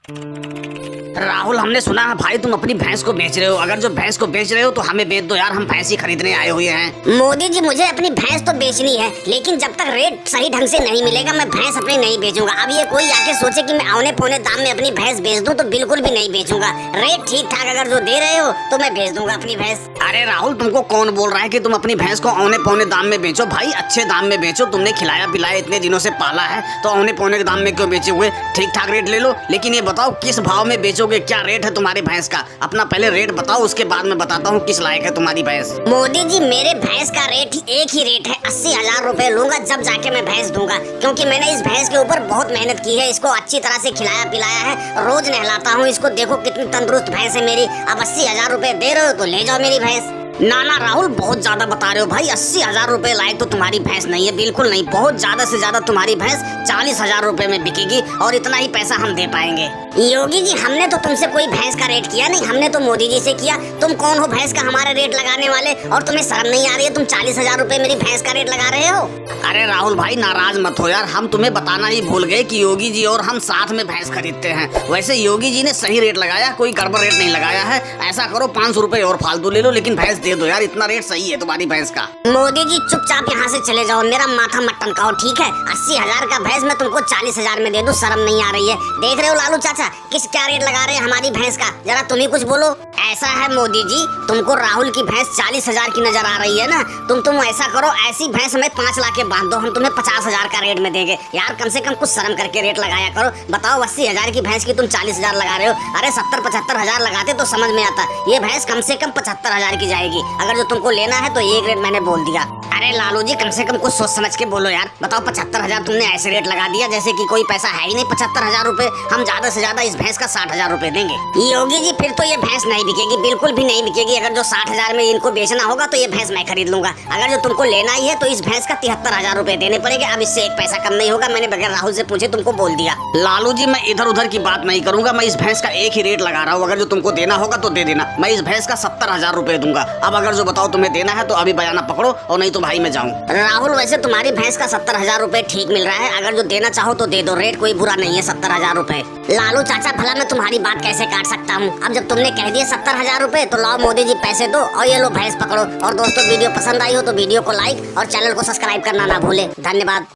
राहुल, हमने सुना है भाई तुम अपनी भैंस को बेच रहे हो। अगर जो भैंस को बेच रहे हो तो हमें बेच दो यार, हम भैंस ही खरीदने आए हुए हैं। मोदी जी, मुझे अपनी भैंस तो बेचनी है, लेकिन जब तक रेट सही ढंग से नहीं मिलेगा मैं भैंस अपनी नहीं बेचूंगा। अब ये कोई आके सोचे कि मैं औने पौने दाम में अपनी भैंस बेच दूं तो बिल्कुल भी नहीं बेचूंगा। रेट ठीक ठाक अगर जो दे रहे हो तो मैं बेच दूंगा अपनी भैंस। अरे राहुल, तुमको कौन बोल रहा है कि तुम अपनी भैंस को औने पौने दाम में बेचो? भाई अच्छे दाम में बेचो, तुमने खिलाया पिलाया इतने दिनों से पाला है तो औने पौने के दाम में क्यों बेचे हुए? ठीक ठाक रेट ले लो, लेकिन ये बताओ किस भाव में बेचोगे, क्या रेट है तुम्हारी भैंस का? अपना पहले रेट बताओ, उसके बाद मैं बताता हूँ किस लायक है तुम्हारी भैंस। मोदी जी, मेरे भैंस का रेट एक ही रेट है, 80,000 रुपए लूंगा जब जाके मैं भैंस दूंगा, क्योंकि मैंने इस भैंस के ऊपर बहुत मेहनत की है, इसको अच्छी तरह से खिलाया पिलाया है, रोज नहलाता हूँ इसको। देखो कितनी तंदुरुस्त भैंस है मेरी। अब 80,000 रुपए दे रहे हो तो ले जाओ मेरी भैंस। ना ना राहुल, बहुत ज्यादा बता रहे हो भाई। 80,000 रुपए लायक तो तुम्हारी भैंस नहीं है, बिल्कुल नहीं। बहुत ज्यादा से ज्यादा तुम्हारी भैंस 40,000 रुपए में बिकेगी और इतना ही पैसा हम दे पाएंगे। योगी जी, हमने तो तुमसे कोई भैंस का रेट किया नहीं, हमने तो मोदी जी से किया। तुम कौन हो भैंस का हमारे रेट लगाने वाले? और तुम्हें शर्म नहीं आ रही है? तुम 40,000 रुपए मेरी भैंस का रेट लगा रहे हो। अरे राहुल भाई, नाराज मत हो यार, हम तुम्हें बताना ही भूल गए कि योगी जी और हम साथ में भैंस खरीदते हैं। वैसे योगी जी ने सही रेट लगाया, कोई गड़बड़ रेट नहीं लगाया है। ऐसा करो 500 रुपए और फालतू ले लो, लेकिन भैंस दे दो यार, इतना रेट सही है तुम्हारी भैंस का। मोदी जी, चुपचाप यहाँ से चले जाओ, मेरा माथा मत टनकाओ, ठीक है? 80,000 का भैंस मैं तुमको 40,000 में दे दूं, शर्म नहीं आ रही है? देख रहे हो लालू चाचा किस क्या रेट लगा रहे हैं हमारी भैंस का? जरा तुम ही कुछ बोलो। ऐसा है मोदी जी, तुमको राहुल की भैंस 40,000 की नजर आ रही है ना? तुम ऐसा करो, ऐसी भैंस हमें 5 लाख के बांध दो, हम तुम्हें 50,000 का रेट में देंगे। यार कम से कम कुछ शर्म करके रेट लगाया करो। बताओ 80,000 की भैंस की तुम 40,000 लगा रहे हो। अरे 70-75,000 लगाते तो समझ में आता। ये भैंस कम से कम 75,000 की जाएगी। अगर जो तुमको लेना है तो एक रेट मैंने बोल दिया। अरे लालू जी, कम से कम कुछ सोच समझ के बोलो यार। बताओ 75,000 तुमने ऐसे रेट लगा दिया जैसे कि कोई पैसा है ही नहीं। 75,000 रुपए, हम ज्यादा से ज्यादा इस भैंस का 60,000 रुपए देंगे। योगी जी, फिर तो ये भैंस नहीं बिकेगी, बिल्कुल भी नहीं बिकेगी। अगर जो 60,000 में इनको बेचना होगा तो ये भैंस मैं खरीद लूंगा। अगर जो तुमको लेना ही है तो इस भैंस का 73,000 रुपए देने पड़ेंगे। अब इससे एक पैसा कम नहीं होगा, मैंने बगैर राहुल से पूछे तुमको बोल दिया। लालू जी, मैं इधर उधर की बात नहीं करूंगा, मैं इस भैंस का एक ही रेट लगा रहा हूँ। अगर जो तुमको देना होगा तो दे देना, मैं इस भैंस का 70,000 रुपए दूंगा। अब अगर जो बताओ तुम्हें देना है तो अभी बयाना पकड़ो, और नहीं तो भाई मैं जाऊँ। राहुल, वैसे तुम्हारी भैंस का 70,000 रुपए ठीक मिल रहा है, अगर जो देना चाहो तो दे दो, रेट कोई बुरा नहीं है 70,000 रुपए। लालू चाचा, भला मैं तुम्हारी बात कैसे काट सकता हूँ? अब जब तुमने कह दिया 70,000 रुपए तो लाओ मोदी जी पैसे दो और ये लो भैंस पकड़ो। और दोस्तों, वीडियो पसंद आई हो तो वीडियो को लाइक और चैनल को सब्सक्राइब करना ना भूले। धन्यवाद।